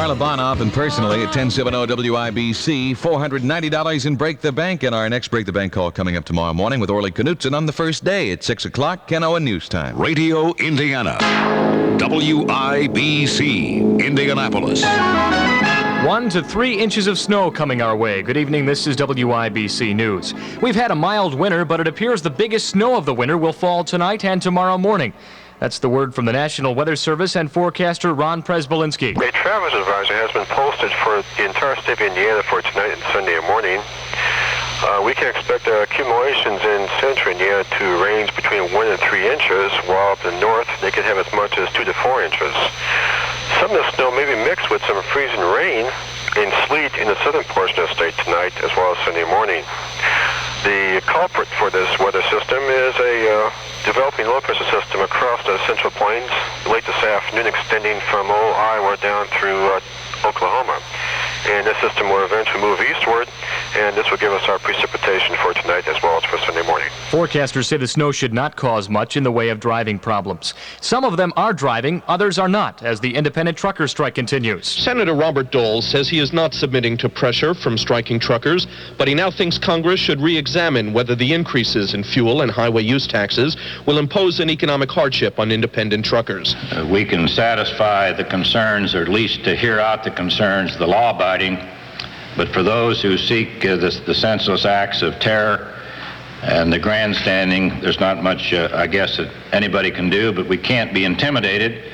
Carla Bonoff and personally at 1070 WIBC. $490 in Break the Bank. And our next Break the Bank call coming up tomorrow morning with Orly Knutson on the first day at 6 o'clock. Ken Owen News Time. Radio Indiana. WIBC, Indianapolis. 1 to 3 inches of snow coming our way. Good evening, this is WIBC News. We've had a mild winter, but it appears the biggest snow of the winter will fall tonight and tomorrow morning. That's the word from the National Weather Service and forecaster Ron Presbolinski. A travel advisory has been posted for the entire state of Indiana for tonight and Sunday morning. We can expect accumulations in central Indiana to range between 1 and 3 inches, while up in the north they could have as much as 2 to 4 inches. Some of the snow may be mixed with some freezing rain and sleet in the southern portion of the state tonight as well as Sunday morning. The culprit for this weather system is a developing low pressure system across the central plains late this afternoon, extending from Iowa down through Oklahoma. And this system will eventually move eastward, and this will give us our precipitation for tonight as well as for Sunday morning. Forecasters say the snow should not cause much in the way of driving problems. Some of them are driving, others are not, as the independent trucker strike continues. Senator Robert Dole says he is not submitting to pressure from striking truckers, but he now thinks Congress should re-examine whether the increases in fuel and highway use taxes will impose an economic hardship on independent truckers. We can satisfy the concerns, or at least to hear out the concerns of the law-abiding, but for those who seek the senseless acts of terror and the grandstanding, there's not much, I guess, that anybody can do, but we can't be intimidated,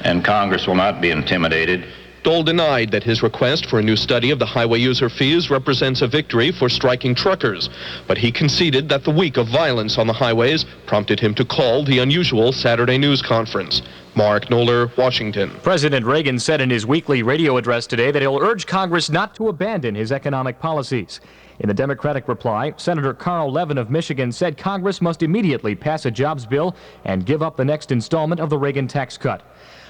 and Congress will not be intimidated. Dole denied that his request for a new study of the highway user fees represents a victory for striking truckers, but he conceded that the week of violence on the highways prompted him to call the unusual Saturday news conference. Mark Knoller, Washington. President Reagan said in his weekly radio address today that he'll urge Congress not to abandon his economic policies. In the Democratic reply, Senator Carl Levin of Michigan said Congress must immediately pass a jobs bill and give up the next installment of the Reagan tax cut.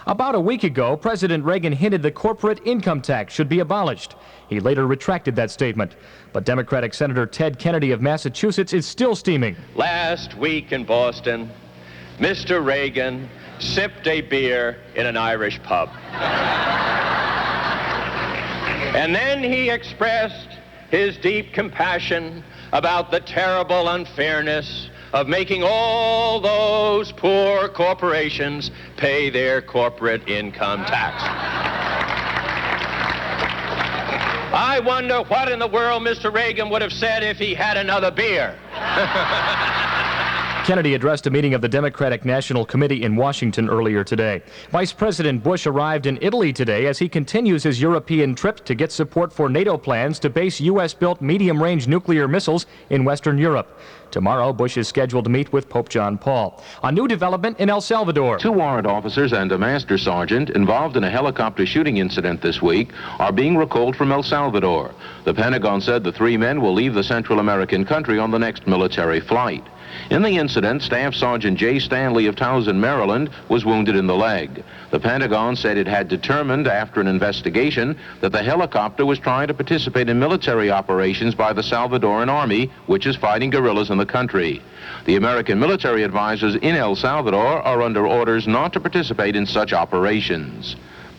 About a week ago, President Reagan hinted the corporate income tax should be abolished. He later retracted that statement. But Democratic Senator Ted Kennedy of Massachusetts is still steaming. Last week in Boston, Mr. Reagan sipped a beer in an Irish pub. And then he expressed his deep compassion about the terrible unfairness of making all those poor corporations pay their corporate income tax. I wonder what in the world Mr. Reagan would have said if he had another beer. Kennedy addressed a meeting of the Democratic National Committee in Washington earlier today. Vice President Bush arrived in Italy today as he continues his European trip to get support for NATO plans to base U.S.-built medium-range nuclear missiles in Western Europe. Tomorrow, Bush is scheduled to meet with Pope John Paul. A new development in El Salvador. 2 warrant officers and a master sergeant involved in a helicopter shooting incident this week are being recalled from El Salvador. The Pentagon said the 3 men will leave the Central American country on the next military flight. In the incident, Staff Sergeant J. Stanley of Towson, Maryland, was wounded in the leg. The Pentagon said it had determined after an investigation that the helicopter was trying to participate in military operations by the Salvadoran Army, which is fighting guerrillas in the country. The American military advisors in El Salvador are under orders not to participate in such operations.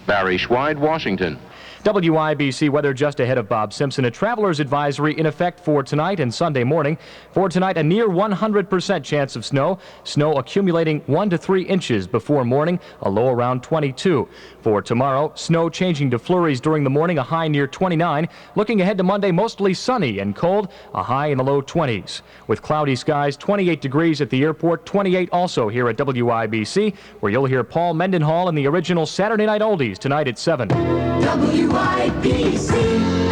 Barry Schweid, Washington. WIBC weather just ahead of Bob Simpson. A traveler's advisory in effect for tonight and Sunday morning. For tonight, a near 100% chance of snow. Snow accumulating 1 to 3 inches before morning, a low around 22. For tomorrow, snow changing to flurries during the morning, a high near 29. Looking ahead to Monday, mostly sunny and cold, a high in the low 20s. With cloudy skies, 28 degrees at the airport, 28 also here at WIBC, where you'll hear Paul Mendenhall in the original Saturday Night Oldies tonight at 7. WIBC.